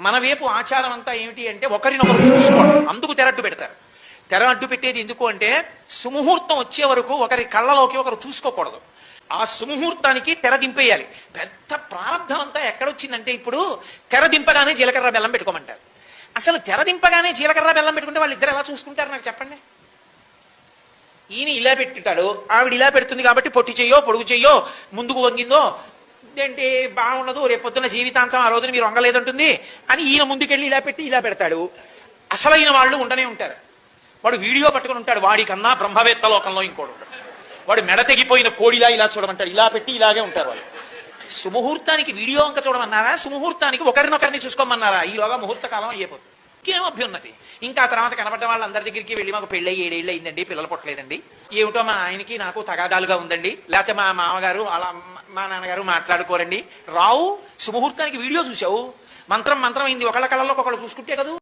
మన వైపు ఆచారం అంతా ఏమిటి అంటే ఒకరినొకరు చూసుకోవడం. అందుకు తెరడ్డు పెడతారు. తెర అడ్డు పెట్టేది ఎందుకు అంటే సుముహూర్తం వచ్చే వరకు ఒకరి కళ్ళలోకి ఒకరు చూసుకోకూడదు. ఆ సుముహూర్తానికి తెర దింపేయాలి. పెద్ద ప్రారంభం అంతా ఎక్కడొచ్చిందంటే ఇప్పుడు తెర దింపగానే జీలకర్ర బెల్లం పెట్టుకోమంటారు. అసలు తెర దింపగానే జీలకర్ర బెల్లం పెట్టుకుంటే వాళ్ళు ఇద్దరు ఎలా చూసుకుంటారు నాకు చెప్పండి. ఈయన ఇలా పెట్టింటాడు, ఆవిడ ఇలా పెడుతుంది కాబట్టి పొట్టి చెయ్యో పొడుగు చెయ్యో ముందుకు వంగిందో ఏంటి బాగుండదు, రేపొద్దున జీవితాంతం ఆ రోజున మీరు వంగలేదంటుంది అని ఈయన ముందుకెళ్ళి ఇలా పెట్టి ఇలా పెడతాడు. అసలైన వాళ్ళు ఉండనే ఉంటారు. వాడు వీడియో పట్టుకుని ఉంటాడు, వాడికన్నా బ్రహ్మవేత్త లోకంలో ఇంకోడు ఉంటాడు. వాడు మెడ తెగిపోయిన కోడిలా ఇలా చూడమంటాడు, ఇలా పెట్టి ఇలాగే ఉంటారు వాళ్ళు. సుముహూర్తానికి వీడియో అంక చూడమన్నారా, సుముహూర్తానికి ఒకరినొకరిని చూసుకోమన్నారా? ఈలోగా ముహూర్త కాలం అయిపోతుంది. ఇంకేం అభ్యున్నతి. ఇంకా తర్వాత కనబడ్డ వాళ్ళందరి దగ్గరికి వెళ్ళి మాకు పెళ్ళి 7 ఏళ్ళు అయిందండి, పిల్లలు పుట్టలేదండి, ఏమిటో మా ఆయనకి నాకు తగాదాలుగా ఉందండి, లేకపోతే మా మామగారు అలా మా నాన్నగారు మాట్లాడుకోరండి. రావు సుముహూర్తానికి వీడియో చూసావు, మంత్రం అయింది, ఒకళ్ళ కళ్ళలో ఒకళ్ళు చూసుకుంటే కదా.